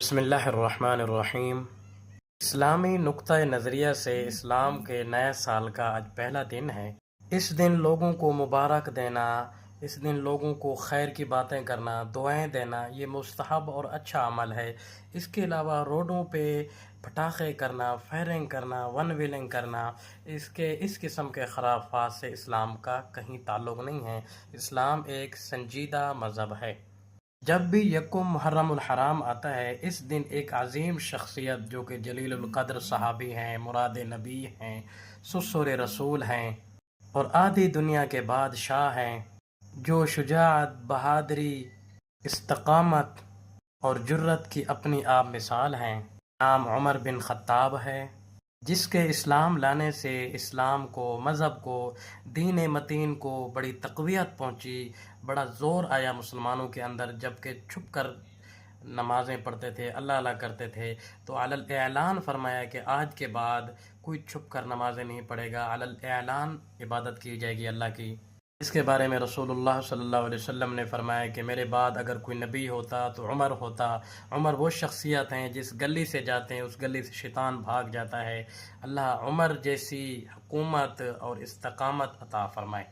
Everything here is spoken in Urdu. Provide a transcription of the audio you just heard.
بسم اللہ الرحمن الرحیم۔ اسلامی نقطہ نظریہ سے اسلام کے نئے سال کا آج پہلا دن ہے۔ اس دن لوگوں کو مبارک دینا، اس دن لوگوں کو خیر کی باتیں کرنا، دعائیں دینا، یہ مستحب اور اچھا عمل ہے۔ اس کے علاوہ روڈوں پہ پٹاخے کرنا، فائرنگ کرنا، ون ویلنگ کرنا، اس قسم کے خرافات سے اسلام کا کہیں تعلق نہیں ہے۔ اسلام ایک سنجیدہ مذہب ہے۔ جب بھی یکم محرم الحرام آتا ہے، اس دن ایک عظیم شخصیت جو کہ جلیل القدر صحابی ہیں، مراد نبی ہیں، سسر رسول ہیں اور آدھی دنیا کے بادشاہ ہیں، جو شجاعت، بہادری، استقامت اور جرت کی اپنی آپ مثال ہیں، نام عمر بن خطاب ہے، جس کے اسلام لانے سے اسلام کو، مذہب کو، دین متین کو بڑی تقویت پہنچی، بڑا زور آیا مسلمانوں کے اندر، جبکہ چھپ کر نمازیں پڑھتے تھے، اللہ اللہ کرتے تھے، تو علی الاعلان فرمایا کہ آج کے بعد کوئی چھپ کر نمازیں نہیں پڑھے گا، علی الاعلان عبادت کی جائے گی اللہ کی۔ اس کے بارے میں رسول اللہ صلی اللہ علیہ وسلم نے فرمایا کہ میرے بعد اگر کوئی نبی ہوتا تو عمر ہوتا۔ عمر وہ شخصیت ہیں جس گلی سے جاتے ہیں اس گلی سے شیطان بھاگ جاتا ہے۔ اللہ عمر جیسی حکومت اور استقامت عطا فرمائے۔